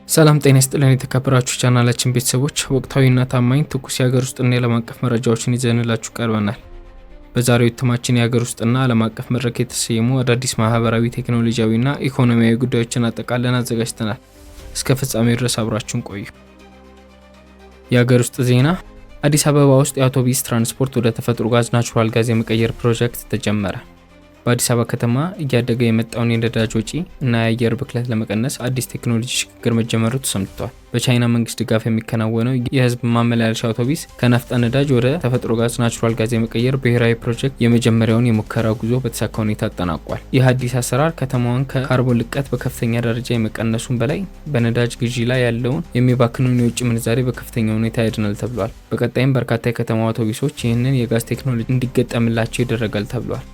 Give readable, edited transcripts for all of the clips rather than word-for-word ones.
ሰላም ጤና ይስጥልን የተከበራችሁ ቻናላችን ቤተሰቦች ወቅታዊና ታማኝ ትኩስ የሀገር ውስጥና የዓለም አቀፍ መረጃዎችን ይዘንላችሁ ቀርበናል። በዛሬው እትማችን የሀገር ውስጥና ዓለም አቀፍ መድረክ የተሰየሙ አዳዲስ ማህበራዊ፣ ቴክኖሎጂያዊና ኢኮኖሚያዊ ጉዳዮችን አጠቃለን አዘጋጅተናል። እስከ ፍጻሜው ድረስ አብራችሁን ቆዩ። የሀገር ውስጥ ዜና። አዲስ አበባ ውስጥ የአውቶቡስ ትራንስፖርት ወደ ተፈጥሮ ጋዝ ናቹራል ጋዝ የመቀየር ፕሮጀክት ተጀመረ። በአዲስ አበባ ከተማ እያደገ የመጣውን የነዳጅ ወጪ እና የአየር ብክለት ለመቀነስ አዲስ ቴክኖሎጂ ሽግግር መጀመሩ ተሰምቷል። በቻይና መንግስት ድጋፍ የሚከናወነው የህዝብ ማመላለሻ አውቶቡስ ከናፍጣ ነዳጅ ወደ ተፈጥሮ ጋዝ ናቹራል ጋዝ የመቀየር ብሔራዊ ፕሮጀክት የመጀመሪያውን የሙከራ ጉዞ በተሳካ ሁኔታ አጠናቋል። ይህ አዲስ አሰራር ከተማዋን ከካርቦን ልቀት በከፍተኛ ደረጃ የመቀነሱን በላይ በነዳጅ ግዢ ላይ ያለውን የሚባክኑን የውጭ ምንዛሬ በከፍተኛ ሁኔታ ያድናል ተብሏል። በቀጣይም በርካታ የከተማ አውቶቡሶች ይህንን የጋዝ ቴክኖሎጂ እንዲገጠምላቸው ይደረጋል ተብሏል።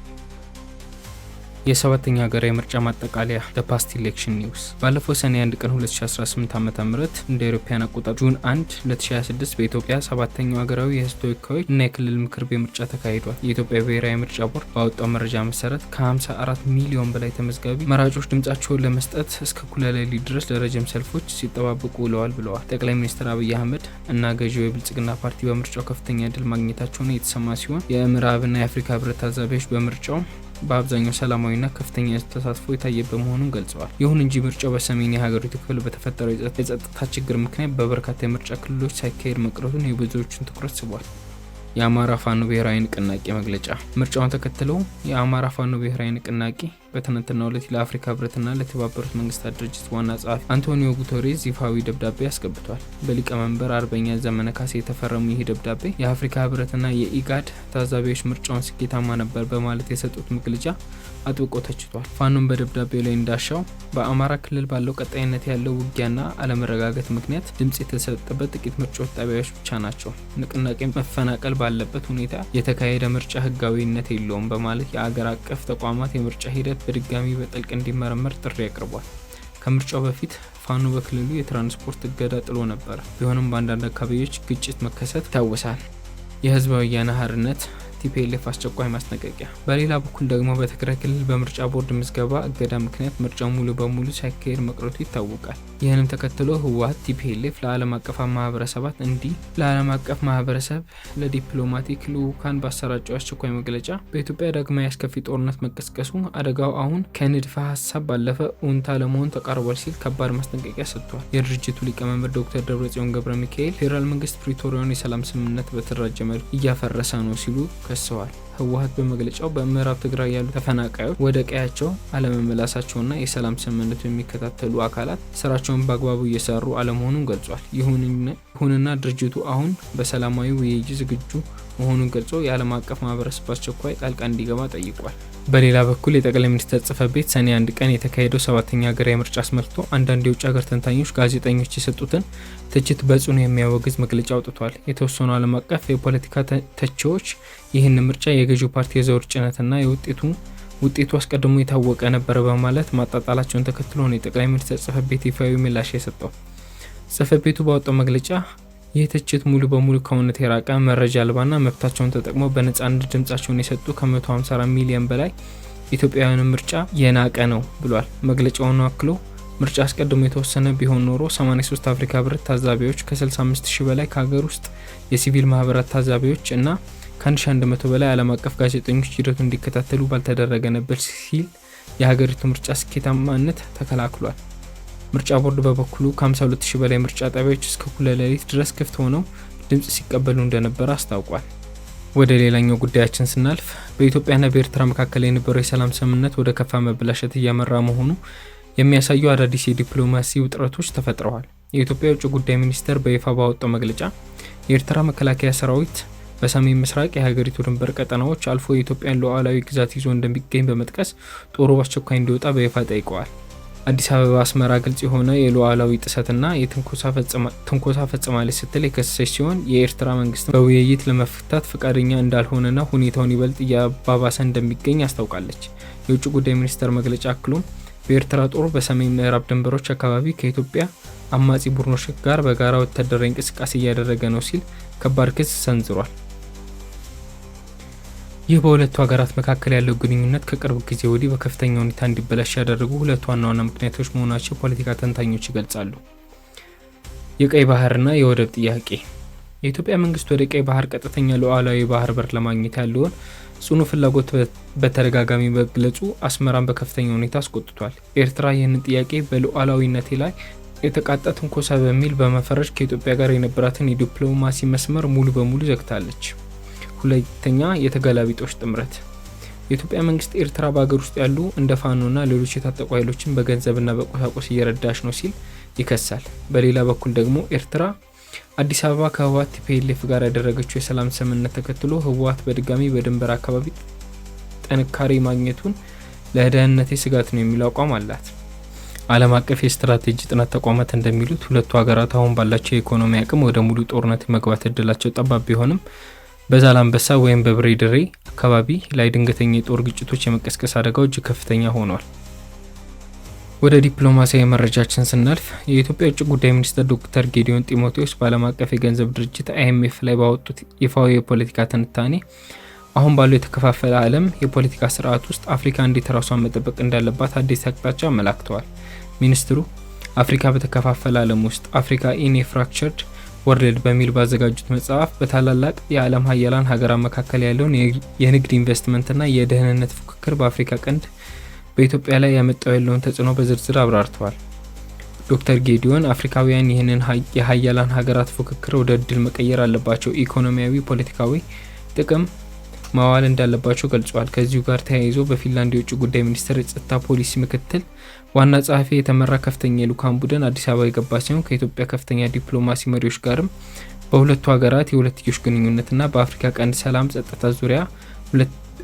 የሰባተኛ ሀገራዊ ምርጫ ማጠቃለያ ፓስት ኢሌክሽን ኒውስ። ባለፈው ሰኔ 1 ቀን 2018 ዓ.ም እንደ አውሮፓውያን አቆጣጠር ጁን 1 2026 በኢትዮጵያ ሰባተኛው ሀገራዊ የህዝብ ተወካዮች እና የክልል ምክር ቤት ምርጫ ተካሂዷል። የኢትዮጵያ ብሔራዊ ምርጫ ቦርድ ባወጣው መረጃ መሰረት ከ54 ሚሊዮን በላይ ተመዝጋቢ መራጮች ድምጻቸውን ለመስጠት እስከ እኩለ ሌሊት ድረስ ለረጅም ሰልፎች ሲጠባበቁ ውለዋል ብለዋል። ጠቅላይ ሚኒስትር አብይ አህመድ እና ገዢው የብልጽግና ፓርቲ በምርጫው ከፍተኛ ድል ማግኘታቸውን የተሰማ ሲሆን የምዕራብና የአፍሪካ ህብረት ታዛቢዎች በምርጫው በአብዛኛው ሰላማዊና ከፍተኛ ተሳትፎ የታየበት መሆኑን ገልጸዋል። ይሁን እንጂ ምርጫው በሰሜን የሀገሪቱ ክፍል በተፈጠረው የጸጥታ ችግር ምክንያት በበርካታ የምርጫ ክልሎች ሳይካሄድ መቅረቱን የብዙዎቹን ትኩረት ስቧል። የአማራ ፋኖ ብሔራዊ ንቅናቄ መግለጫ። ምርጫውን ተከትሎ የአማራ ፋኖ ብሔራዊ ንቅናቄ በትናንትናው ዕለት ለአፍሪካ ህብረትና ለተባበሩት መንግስታት ድርጅት ዋና ጸሐፊ አንቶኒዮ ጉተሬዝ ይፋዊ ደብዳቤ አስገብቷል። በሊቀመንበር አርበኛ ዘመነ ካሴ የተፈረሙ ይህ ደብዳቤ የአፍሪካ ህብረትና የኢጋድ ታዛቢዎች ምርጫውን ስኬታማ ነበር በማለት የሰጡት መግለጫ አጥብቆ ተችቷል። ፋኖም በደብዳቤው ላይ እንዳሻው በአማራ ክልል ባለው ቀጣይነት ያለው ውጊያና አለመረጋጋት ምክንያት ድምጽ የተሰጠበት ጥቂት ምርጫዎች ጣቢያዎች ብቻ ናቸው። ንቅናቄ መፈናቀል ባለበት ሁኔታ የተካሄደ ምርጫ ህጋዊነት የለውም በማለት የአገር አቀፍ ተቋማት የምርጫ ሂደት በድጋሚ በጥልቅ እንዲመረመር ጥሪ አቅርቧል። ከምርጫው በፊት ፋኖ በክልሉ የትራንስፖርት እገዳ ጥሎ ነበር። ቢሆንም በአንዳንድ አካባቢዎች ግጭት መከሰት ይታወሳል። የህዝባዊ ወያነ ሓርነት ቲፒኤልኤፍ አስቸኳይ ማስጠንቀቂያ። በሌላ በኩል ደግሞ በትግራይ ክልል በምርጫ ቦርድ ምዝገባ እገዳ ምክንያት ምርጫው ሙሉ በሙሉ ሳይካሄድ መቅረቱ ይታወቃል። ይህንም ተከትሎ ህወሓት ቲፒኤልኤፍ ለዓለም አቀፍ ማህበረሰብ ለዲፕሎማቲክ ልዑካን ባሰራጨው አስቸኳይ መግለጫ በኢትዮጵያ ዳግማዊ አስከፊ ጦርነት መቀስቀሱ አደጋው አሁን ከንድፈ ሀሳብ ባለፈ እውነታ ለመሆን ተቃርቧል ሲል ከባድ ማስጠንቀቂያ ሰጥቷል። የድርጅቱ ሊቀመንበር ዶክተር ደብረጽዮን ገብረ ሚካኤል ፌዴራል መንግስት ፕሪቶሪያውን የሰላም ስምምነት በተደራጀ መልኩ እያፈረሰ ነው ሲሉ ከሰዋል። ህወሓት በመግለጫው በምዕራብ ትግራይ ያሉ ተፈናቃዮች ወደ ቀያቸው አለመመላሳቸውና የሰላም ስምምነቱ የሚከታተሉ አካላት ስራቸውን በአግባቡ እየሰሩ አለመሆኑን ገልጿል። ይሁንና ድርጅቱ አሁን በሰላማዊ ውይይት ዝግጁ መሆኑን ገልጾ የዓለም አቀፍ ማህበረሰብ በአስቸኳይ ጣልቃ እንዲገባ ጠይቋል። በሌላ በኩል የጠቅላይ ሚኒስትር ጽሕፈት ቤት ሰኔ 1 ቀን የተካሄደው ሰባተኛ ሀገራዊ ምርጫ አስመልክቶ አንዳንድ የውጭ ሀገር ተንታኞች ጋዜጠኞች የሰጡትን ትችት በጽኑ የሚያወግዝ መግለጫ አውጥቷል። የተወሰኑ ዓለም አቀፍ የፖለቲካ ተቺዎች ይህን ምርጫ የገዢው ፓርቲ የዘውድ ጭነትና ውጤቱ አስቀድሞ የታወቀ ነበር በማለት ማጣጣላቸውን ተከትሎ ነው የጠቅላይ ሚኒስትር ጽሕፈት ቤት ይፋዊ ምላሽ የሰጠው። ጽሕፈት ቤቱ ባወጣው መግለጫ ይህ ትችት ሙሉ በሙሉ ከእውነት የራቀ መረጃ አልባና መብታቸውን ተጠቅመው በነጻነት ድምጻቸውን የሰጡ ከ154 ሚሊዮን በላይ ኢትዮጵያውያን ምርጫ የናቀ ነው ብሏል። መግለጫውን አክሎ ምርጫ አስቀድሞ የተወሰነ ቢሆን ኖሮ 83 አፍሪካ ህብረት ታዛቢዎች፣ ከ65000 በላይ ከሀገር ውስጥ የሲቪል ማህበራት ታዛቢዎች እና ከ1100 በላይ ዓለም አቀፍ ጋዜጠኞች ሂደቱን እንዲከታተሉ ባልተደረገ ነበር ሲል የሀገሪቱ ምርጫ ስኬታማነት ተከላክሏል። ምርጫ ቦርድ በበኩሉ ከ52000 በላይ ምርጫ ጣቢያዎች እስከ እኩለ ሌሊት ድረስ ክፍት ሆነው ድምጽ ሲቀበሉ እንደነበር አስታውቋል። ወደ ሌላኛው ጉዳያችን ስናልፍ በኢትዮጵያና በኤርትራ መካከል የነበረው የሰላም ስምምነት ወደ ከፋ መበላሸት እያመራ መሆኑ የሚያሳዩ አዳዲስ የዲፕሎማሲ ውጥረቶች ተፈጥረዋል። የኢትዮጵያ የውጭ ጉዳይ ሚኒስቴር በይፋ ባወጣው መግለጫ የኤርትራ መከላከያ ሰራዊት በሰሜን ምስራቅ የሀገሪቱ ድንበር ቀጠናዎች አልፎ የኢትዮጵያን ሉዓላዊ ግዛት ይዞ እንደሚገኝ በመጥቀስ ጦሩ በአስቸኳይ እንዲወጣ በይፋ ጠይቀዋል። አዲስ አበባ አስመራ ግልጽ የሆነ የሉዓላዊ ጥሰትና የትንኮሳ ፈጽማለች ስትል የከሰሰች ሲሆን የኤርትራ መንግስት በውይይት ለመፍታት ፈቃደኛ እንዳልሆነና ሁኔታውን ይበልጥ እያባባሰ እንደሚገኝ አስታውቃለች። የውጭ ጉዳይ ሚኒስቴር መግለጫ አክሎም በኤርትራ ጦር በሰሜን ምዕራብ ድንበሮች አካባቢ ከኢትዮጵያ አማጺ ቡድኖች ጋር በጋራ ወታደራዊ እንቅስቃሴ እያደረገ ነው ሲል ከባድ ክስ ሰንዝሯል። ይህ በሁለቱ ሀገራት መካከል ያለው ግንኙነት ከቅርብ ጊዜ ወዲህ በከፍተኛ ሁኔታ እንዲበላሽ ያደረጉ ሁለት ዋና ምክንያቶች መሆናቸው ፖለቲካ ተንታኞች ይገልጻሉ። የቀይ ባህርና የወደብ ጥያቄ። የኢትዮጵያ መንግስት ወደ ቀይ ባህር ቀጥተኛ ሉዓላዊ ባህር በር ለማግኘት ያለውን ጽኑ ፍላጎት በተደጋጋሚ መግለጹ አስመራን በከፍተኛ ሁኔታ አስቆጥቷል። ኤርትራ ይህንን ጥያቄ በሉዓላዊነቴ ላይ የተቃጣ ትንኮሳ በሚል በመፈረጅ ከኢትዮጵያ ጋር የነበራትን የዲፕሎማሲ መስመር ሙሉ በሙሉ ዘግታለች። ሁለተኛ፣ የተገላቢጦሽ ጥምረት። የኢትዮጵያ መንግስት ኤርትራ በሀገር ውስጥ ያሉ እንደ ፋኖና ሌሎች የታጠቁ ኃይሎችን በገንዘብና በቁሳቁስ እየረዳች ነው ሲል ይከሳል። በሌላ በኩል ደግሞ ኤርትራ አዲስ አበባ ከህወሓት ቲፒኤልኤፍ ጋር ያደረገችው የሰላም ስምምነት ተከትሎ ህወሓት በድጋሚ በድንበር አካባቢ ጥንካሬ ማግኘቱን ለደህንነቴ ስጋት ነው የሚል አቋም አላት። ዓለም አቀፍ የስትራቴጂ ጥናት ተቋማት እንደሚሉት ሁለቱ ሀገራት አሁን ባላቸው የኢኮኖሚ አቅም ወደ ሙሉ ጦርነት መግባት እድላቸው ጠባብ ቢሆንም በዛላምበሳ ወይም በብሬድሬ አካባቢ ላይ ድንገተኛ የጦር ግጭቶች የመቀስቀስ አደጋው እጅግ ከፍተኛ ሆኗል። ወደ ዲፕሎማሲያዊ መረጃችን ስናልፍ የኢትዮጵያ ውጭ ጉዳይ ሚኒስትር ዶክተር ጌዲዮን ጢሞቴዎስ በዓለም አቀፍ የገንዘብ ድርጅት IMF ላይ ባወጡት ይፋዊ የፖለቲካ ትንታኔ አሁን ባለው የተከፋፈለ ዓለም የፖለቲካ ስርዓት ውስጥ አፍሪካ እንዴት ራሷን መጠበቅ እንዳለባት አዲስ አቅጣጫ አመላክተዋል። ሚኒስትሩ አፍሪካ በተከፋፈለ ዓለም ውስጥ አፍሪካ ኢን ኤ ፍራክቸርድ ወርልድ በሚል ባዘጋጁት መጽሐፍ በታላላቅ የዓለም ሀያላን ሀገራት መካከል ያለውን የንግድ ኢንቨስትመንትና የደህንነት ፉክክር በአፍሪካ ቀንድ በኢትዮጵያ ላይ ያመጣው ያለውን ተጽዕኖ በዝርዝር አብራርተዋል። ዶክተር ጌዲዮን አፍሪካውያን ይህንን የሀያላን ሀገራት ፉክክር ወደ እድል መቀየር አለባቸው፣ ኢኮኖሚያዊ፣ ፖለቲካዊ ጥቅም ማዋል እንዳለባቸው ገልጸዋል። ከዚሁ ጋር ተያይዞ በፊንላንድ የውጭ ጉዳይ ሚኒስቴር የጸጥታ ፖሊሲ ምክትል ዋና ጸሐፊ የተመራ ከፍተኛ የልዑካን ቡድን አዲስ አበባ የገባ ሲሆን ከኢትዮጵያ ከፍተኛ ዲፕሎማሲ መሪዎች ጋርም በሁለቱ ሀገራት የሁለትዮሽ ግንኙነትና በአፍሪካ ቀንድ ሰላም ጸጥታ ዙሪያ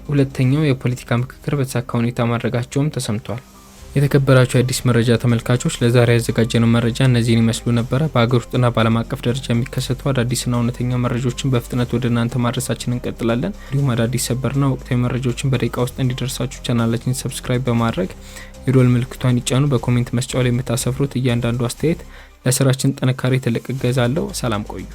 ሁለተኛው የፖለቲካ ምክክር በተሳካ ሁኔታ ማድረጋቸውም ተሰምቷል። የተከበራችሁ የአዲስ መረጃ ተመልካቾች ለዛሬ ያዘጋጀነው መረጃ እነዚህን ይመስሉ ነበረ። በሀገር ውስጥና በዓለም አቀፍ ደረጃ የሚከሰቱ አዳዲስና እውነተኛ መረጃዎችን በፍጥነት ወደ እናንተ ማድረሳችንን እንቀጥላለን። እንዲሁም አዳዲስ ሰበርና ወቅታዊ መረጃዎችን በደቂቃ ውስጥ እንዲደርሳችሁ ቻናላችንን ሰብስክራይብ በማድረግ የደወል ምልክቷን ይጫኑ። በኮሜንት መስጫው ላይ የምታሰፍሩት እያንዳንዱ አስተያየት ለስራችን ጥንካሬ ትልቅ እገዛ አለው። ሰላም ቆዩ።